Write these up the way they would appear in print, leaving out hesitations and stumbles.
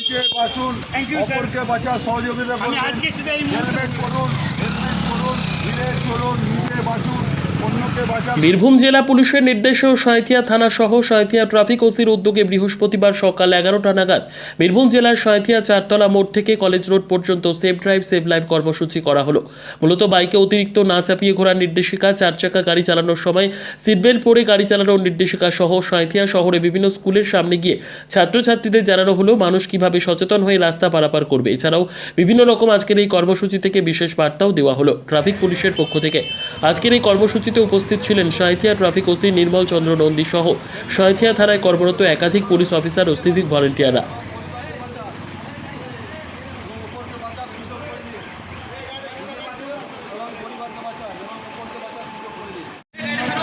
নিজে বাঁচুন, অপরকে বাঁচার সহযোগিতা করুন। হেলমেট পরুন, ধীরে চলুন, নিজে বাঁচুন, অন্যকে বাঁচান। বীরভূম জেলা পুলিশের নির্দেশে ও শয়থিয়া থানা সহ শয়থিয়া ট্রাফিক ওসির উদ্যোগে বৃহস্পতিবার সকাল 11টা নাগাদ বীরভূম জেলার শয়থিয়া চারতলা মোড় থেকে কলেজ রোড পর্যন্ত সেভ ড্রাইভ সেভ লাইভ কর্মসূচি করা হলো। মূলত বাইকে অতিরিক্ত না চাপিয়ে ঘোরার নির্দেশিকা, 4 চাকা গাড়ি চালানোর সময় সিটবেল্ট পরে গাড়ি চালানোর নির্দেশিকা সহ শয়থিয়া শহরে বিভিন্ন স্কুলের সামনে গিয়ে ছাত্রছাত্রীদের জানানো হলো মানুষ কিভাবে সচেতন হয়ে রাস্তা পারাপার করবে। এছাড়াও বিভিন্ন রকম আজকের এই কর্মসূচি থেকে বিশেষ বার্তাও দেওয়া হলো ট্রাফিক পুলিশের পক্ষ থেকে। আজকের এই কর্মসূচিতে উপস্থিত ছিলেন শয়থিয়া ট্রাফিক ওসি নির্মল চন্দ্র নন্দী সহ শয়থিয়া থানায় কর্মরত একাধিক পুলিশ অফিসার ও সিভিক ভলেন্টিয়াররা।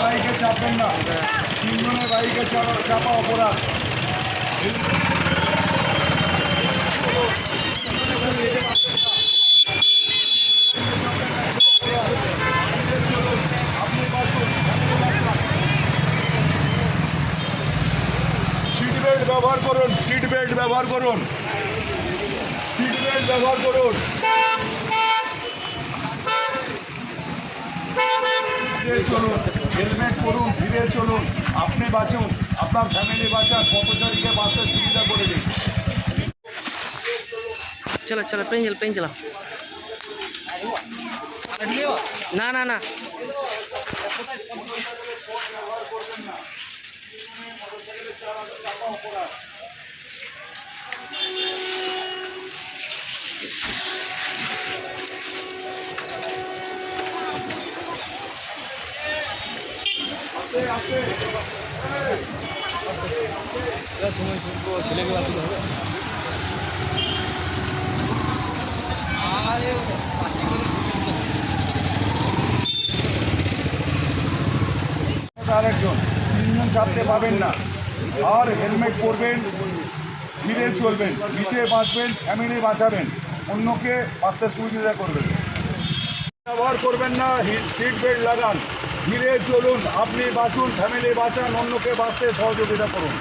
বাইকে চাপবেন না, তিনজনের বাইকে চাপা অপরাধ। সিট বেল্ট ব্যবহার করুন, সিট বেল্ট ব্যবহার করুন, সিট বেল্ট ব্যবহার করুন। ধীরে চলুন, হেলমেট পরুন, ধীরে চলুন, আপনি বাঁচুন, আপনার ফ্যামিলি বাঁচান, পথচারীকে বাঁচতে সুবিধা করে দিন। चलो चलो पेन चला ना ना ना আরেকজন, তিনজন চাপতে পাবেন না। আর হেলমেট পরবেন, ধীরে চলবেন, নিজে বাঁচবেন, ফ্যামিলি বাঁচাবেন, অন্যকে বাঁচতে সুবিধা করবেন। ব্যবহার করবেন না, সিট বেল্ট লাগান, ধীরে চলুন, আপনি বাঁচুন, ফ্যামিলি বাঁচান, অন্যকে বাঁচতে সহযোগিতা করুন।